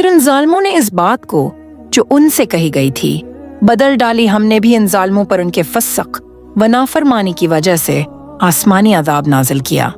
پھر ان ظالموں نے اس بات کو جو ان سے کہی گئی تھی بدل ڈالی۔ ہم نے بھی ان ظالموں پر ان کے فسق و نافرمانی کی وجہ سے آسمانی عذاب نازل کیا۔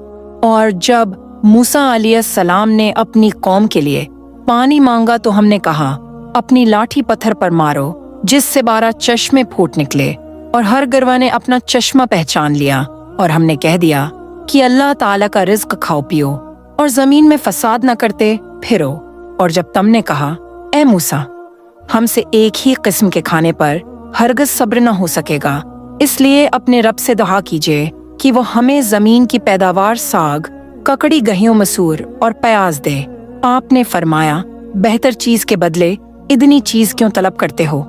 اور جب موسیٰ علیہ السلام نے اپنی قوم کے لیے پانی مانگا تو ہم نے کہا اپنی لاٹھی پتھر پر مارو جس سے 12 چشمے پھوٹ نکلے، اور ہر گروہ نے اپنا چشمہ پہچان لیا۔ اور ہم نے کہہ دیا کہ اللہ تعالیٰ کا رزق کھاؤ پیو اور زمین میں فساد نہ کرتے پھرو۔ اور جب تم نے کہا اے موسیٰ ہم سے ایک ہی قسم کے کھانے پر ہرگز صبر نہ ہو سکے گا، اس لیے اپنے رب سے دعا کیجیے کہ وہ ہمیں زمین کی پیداوار ساگ، ککڑی، گہیوں، مسور اور پیاز دے۔ آپ نے فرمایا بہتر چیز کے بدلے ادنی چیز کیوں طلب کرتے ہو؟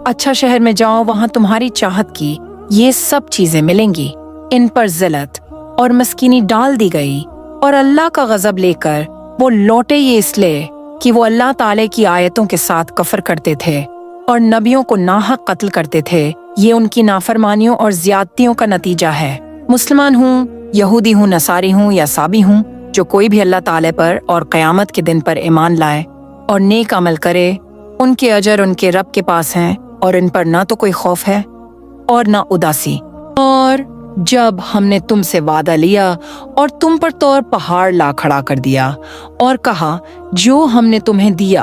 اچھا شہر میں جاؤ، وہاں تمہاری چاہت کی یہ سب چیزیں ملیں گی۔ ان پر ذلت اور مسکینی ڈال دی گئی، اور اللہ کا غضب لے کر وہ لوٹے یہ اس لیے کہ وہ اللہ تعالی کی آیتوں کے ساتھ کفر کرتے تھے اور نبیوں کو ناحق قتل کرتے تھے۔ یہ ان کی نافرمانیوں اور زیادتیوں کا نتیجہ ہے۔ مسلمان ہوں، یہودی ہوں، نصاری ہوں یا سابی ہوں، جو کوئی بھی اللہ تعالی پر اور قیامت کے دن پر ایمان لائے اور نیک عمل کرے، ان کے اجر ان کے رب کے پاس ہیں، اور ان پر نہ تو کوئی خوف ہے اور نہ اداسی۔ اور جب ہم نے تم سے وعدہ لیا اور تم پر طور پہاڑ لا کھڑا کر دیا اور کہا جو ہم نے تمہیں دیا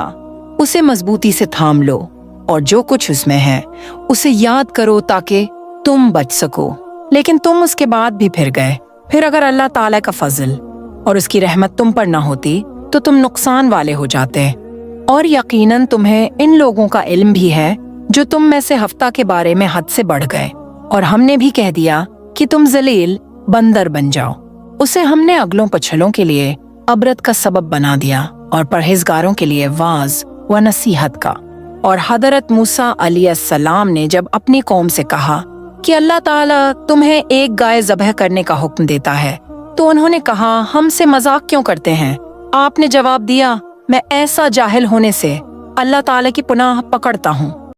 اسے مضبوطی سے تھام لو، اور جو کچھ اس میں ہے اسے یاد کرو تاکہ تم بچ سکو، لیکن تم اس کے بعد بھی پھر گئے۔ پھر اگر اللہ تعالیٰ کا فضل اور اس کی رحمت تم پر نہ ہوتی تو تم نقصان والے ہو جاتے۔ اور یقیناً تمہیں ان لوگوں کا علم بھی ہے جو تم میں سے ہفتہ کے بارے میں حد سے بڑھ گئے، اور ہم نے بھی کہہ دیا کہ تم ذلیل بندر بن جاؤ۔ اسے ہم نے اگلوں پچھلوں کے لیے عبرت کا سبب بنا دیا اور پرہیزگاروں کے لیے واعظ و نصیحت کا۔ اور حضرت موسیٰ علیہ السلام نے جب اپنی قوم سے کہا کہ اللہ تعالیٰ تمہیں ایک گائے ذبح کرنے کا حکم دیتا ہے، تو انہوں نے کہا ہم سے مذاق کیوں کرتے ہیں؟ آپ نے جواب دیا میں ایسا جاہل ہونے سے اللہ تعالیٰ کی پناہ پکڑتا ہوں